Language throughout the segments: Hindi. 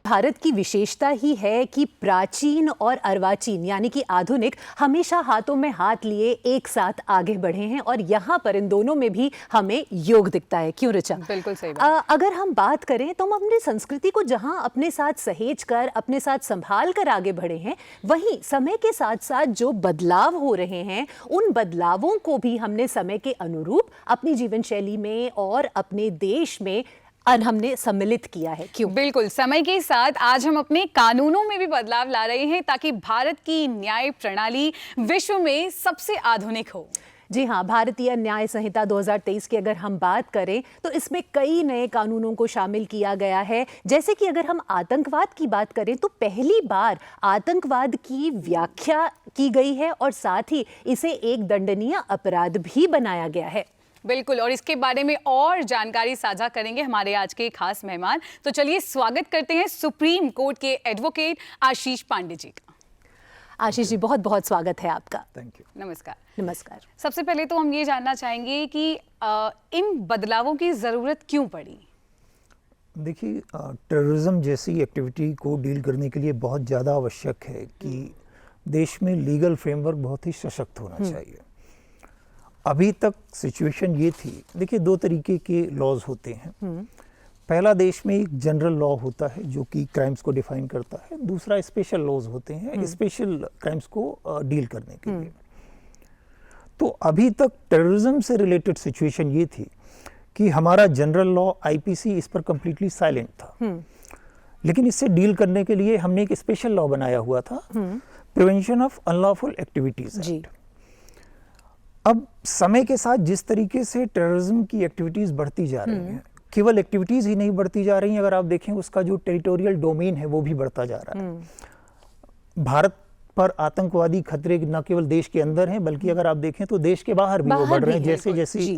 भारत की विशेषता ही है कि प्राचीन और अर्वाचीन यानी कि आधुनिक हमेशा हाथों में हाथ लिए एक साथ आगे बढ़े हैं और यहाँ पर इन दोनों में भी हमें योग दिखता है। क्यों ऋचा? बिल्कुल सही बात। अगर हम बात करें तो हम अपनी संस्कृति को जहाँ अपने साथ सहेज कर अपने साथ संभाल कर आगे बढ़े हैं, वहीं समय के साथ साथ जो बदलाव हो रहे हैं उन बदलावों को भी हमने समय के अनुरूप अपनी जीवन शैली में और अपने देश में हमने सम्मिलित किया है। क्यों? बिल्कुल, समय के साथ आज हम अपने कानूनों में भी बदलाव ला रहे हैं ताकि भारत की न्याय प्रणाली विश्व में सबसे आधुनिक हो। जी हाँ, भारतीय न्याय संहिता 2023 की अगर हम बात करें तो इसमें कई नए कानूनों को शामिल किया गया है। जैसे कि अगर हम आतंकवाद की बात करें तो पहली बार आतंकवाद की व्याख्या की गई है और साथ ही इसे एक दंडनीय अपराध भी बनाया गया है। बिल्कुल, और इसके बारे में और जानकारी साझा करेंगे हमारे आज के खास मेहमान। तो चलिए स्वागत करते हैं सुप्रीम कोर्ट के एडवोकेट आशीष पांडे जी का। आशीष जी, बहुत बहुत स्वागत है आपका। Thank you. नमस्कार। नमस्कार। सबसे पहले तो हम ये जानना चाहेंगे कि इन बदलावों की जरूरत क्यों पड़ी? देखिए, टेररिज्म जैसी एक्टिविटी को डील करने के लिए बहुत ज़्यादा आवश्यक है कि देश में लीगल फ्रेमवर्क बहुत ही सशक्त होना चाहिए। अभी तक सिचुएशन ये थी, देखिए दो तरीके के लॉज होते हैं। पहला, देश में एक जनरल लॉ होता है जो कि क्राइम्स को डिफाइन करता है। दूसरा, स्पेशल लॉज होते हैं स्पेशल क्राइम्स को डील करने के लिए। तो अभी तक टेररिज्म से रिलेटेड सिचुएशन ये थी कि हमारा जनरल लॉ आईपीसी इस पर कंप्लीटली साइलेंट था। लेकिन इससे डील करने के लिए हमने एक स्पेशल लॉ बनाया हुआ था, prevention of unlawful activities act. अब समय के साथ जिस तरीके से टेररिज्म की एक्टिविटीज बढ़ती जा रही हैं, केवल एक्टिविटीज ही नहीं बढ़ती जा रही हैं, अगर आप देखें उसका जो टेरिटोरियल डोमेन है वो भी बढ़ता जा रहा है। भारत पर आतंकवादी खतरे न केवल देश के अंदर हैं बल्कि अगर आप देखें तो देश के बाहर भी वो बढ़ रहे हैं। जैसे जैसे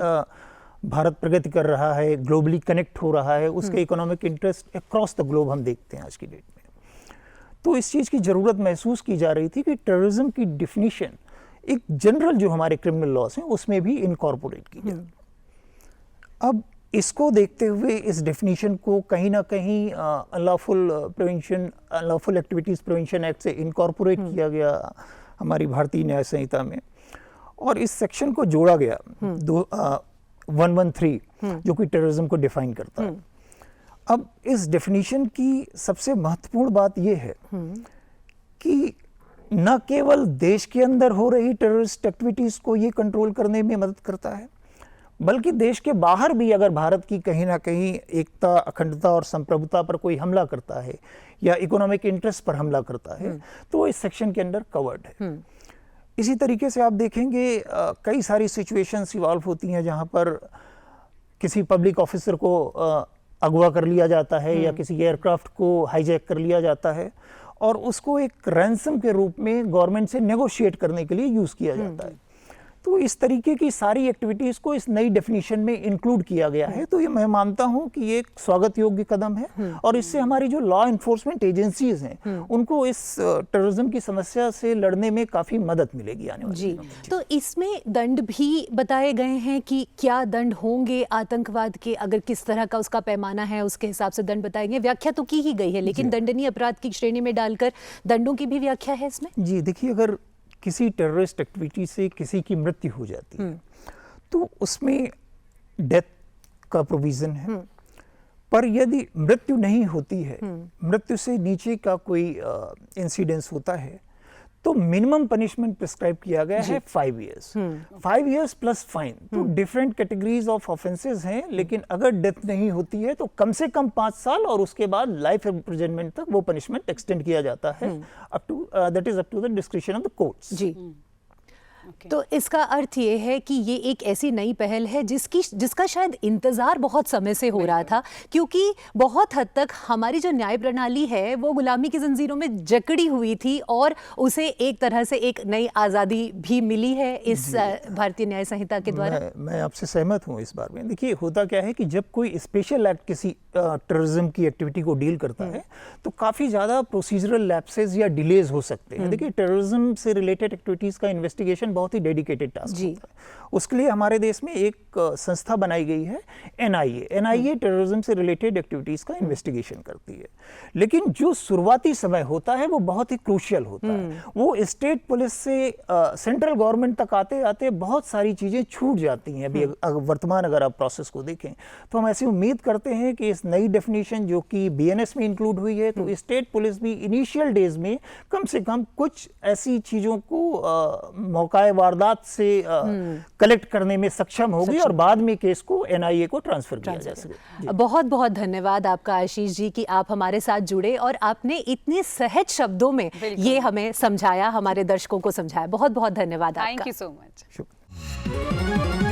भारत प्रगति कर रहा है, ग्लोबली कनेक्ट हो रहा है, उसके economic interest across the globe हम देखते हैं आज की डेट में। तो इस चीज़ की ज़रूरत महसूस की जा रही थी कि टेररिज्म की डिफिनीशन एक जनरल जो हमारे क्रिमिनल लॉस हैं उसमें भी इनकॉर्पोरेट की जाए। अब इसको देखते हुए इस डेफिनेशन को कहीं ना कहीं unlawful prevention, unlawful activities prevention act से इनकॉर्पोरेट किया गया हमारी भारतीय न्याय संहिता में, और इस सेक्शन को जोड़ा गया 113 जो कि टेररिज्म को डिफाइन करता है। अब इस डेफिनेशन की सबसे महत्वपूर्ण बात यह है कि न केवल देश के अंदर हो रही टेररिस्ट एक्टिविटीज को ये कंट्रोल करने में मदद करता है, बल्कि देश के बाहर भी अगर भारत की कहीं ना कहीं एकता, अखंडता और संप्रभुता पर कोई हमला करता है या इकोनॉमिक इंटरेस्ट पर हमला करता है तो इस सेक्शन के अंदर कवर्ड है। इसी तरीके से आप देखेंगे कई सारी सिचुएशंस इवॉल्व होती हैं जहां पर किसी पब्लिक ऑफिसर को अगवा कर लिया जाता है या किसी एयरक्राफ्ट को हाईजैक कर लिया जाता है और उसको एक रैंसम के रूप में गवर्नमेंट से नेगोशिएट करने के लिए यूज किया जाता है। तो इस तरीके की सारी एक्टिविटीज को इस नई डेफिनेशन में इंक्लूड किया गया है। तो ये मैं मानता हूं कि ये एक स्वागत योग्य कदम है और इससे हमारी जो लॉ एनफोर्समेंट एजेंसीज हैं उनको इस टेररिज्म की समस्या से लड़ने में काफी मदद मिलेगी आने वाले दिनों में। तो इसमें दंड भी बताए गए हैं कि क्या दंड होंगे आतंकवाद के, अगर किस तरह का उसका पैमाना है उसके हिसाब से दंड बताए गए। व्याख्या तो की ही गई है लेकिन दंडनीय अपराध की श्रेणी में डालकर दंडों की भी व्याख्या है इसमें। जी देखिए, अगर किसी टेररिस्ट एक्टिविटी से किसी की मृत्यु हो जाती है तो उसमें डेथ का प्रोविजन है, पर यदि मृत्यु नहीं होती है, मृत्यु से नीचे का कोई इंसिडेंस होता है तो मिनिमम पनिशमेंट प्रिस्क्राइब किया गया है 5 इयर्स। 5 years plus fine. तो डिफरेंट कैटेगरीज ऑफ ऑफेंसेस हैं, लेकिन अगर डेथ नहीं होती है तो कम से कम 5 साल और उसके बाद लाइफ इम्प्रिजनमेंट तक वो पनिशमेंट एक्सटेंड किया जाता है up to that is up to the description of the courts. जी। तो इसका अर्थ ये है कि ये एक ऐसी नई पहल है जिसका शायद इंतजार बहुत समय से हो रहा था, क्योंकि बहुत हद तक हमारी जो न्याय प्रणाली है वो गुलामी की जंजीरों में जकड़ी हुई थी और उसे एक तरह से एक नई आज़ादी भी मिली है इस भारतीय न्याय संहिता के द्वारा। मैं आपसे सहमत हूँ इस बार में। देखिए, होता क्या है कि जब कोई स्पेशल एक्ट किसी टेररिज्म की एक्टिविटी को डील करता है तो काफ़ी ज़्यादा प्रोसीजरल लैप्सेस या डिलेज हो सकते हैं। देखिए, टेररिज्म से रिलेटेड एक्टिविटीज़ का इन्वेस्टिगेशन बहुत ही डेडिकेटेड टास्क होता है। उसके लिए हमारे देश में एक संस्था बनाई गई है, एनआईए टेररिज्म से रिलेटेड एक्टिविटीज़ का इन्वेस्टिगेशन करती है। लेकिन जो शुरुआती समय होता है वो बहुत ही क्रूशियल होता है। वो स्टेट पुलिस से सेंट्रल गवर्नमेंट तक आते आते बहुत सारी चीज़ें छूट जाती हैं। अभी वर्तमान अगर आप प्रोसेस को देखें तो हम ऐसी उम्मीद करते हैं कि इस नई डेफिनेशन जो कि बीएनएस में इंक्लूड हुई है, तो स्टेट पुलिस भी इनिशियल डेज में कम से कम कुछ ऐसी चीज़ों को मौकाए वारदात से कलेक्ट करने में सक्षम होगी और बाद में केस को एनआईए को ट्रांसफर किया जा सके। बहुत बहुत धन्यवाद आपका आशीष जी कि आप हमारे साथ जुड़े और आपने इतने सहज शब्दों में ये हमें समझाया, हमारे दर्शकों को समझाया। बहुत बहुत धन्यवाद आपका। Thank you so much. शुक्रिया।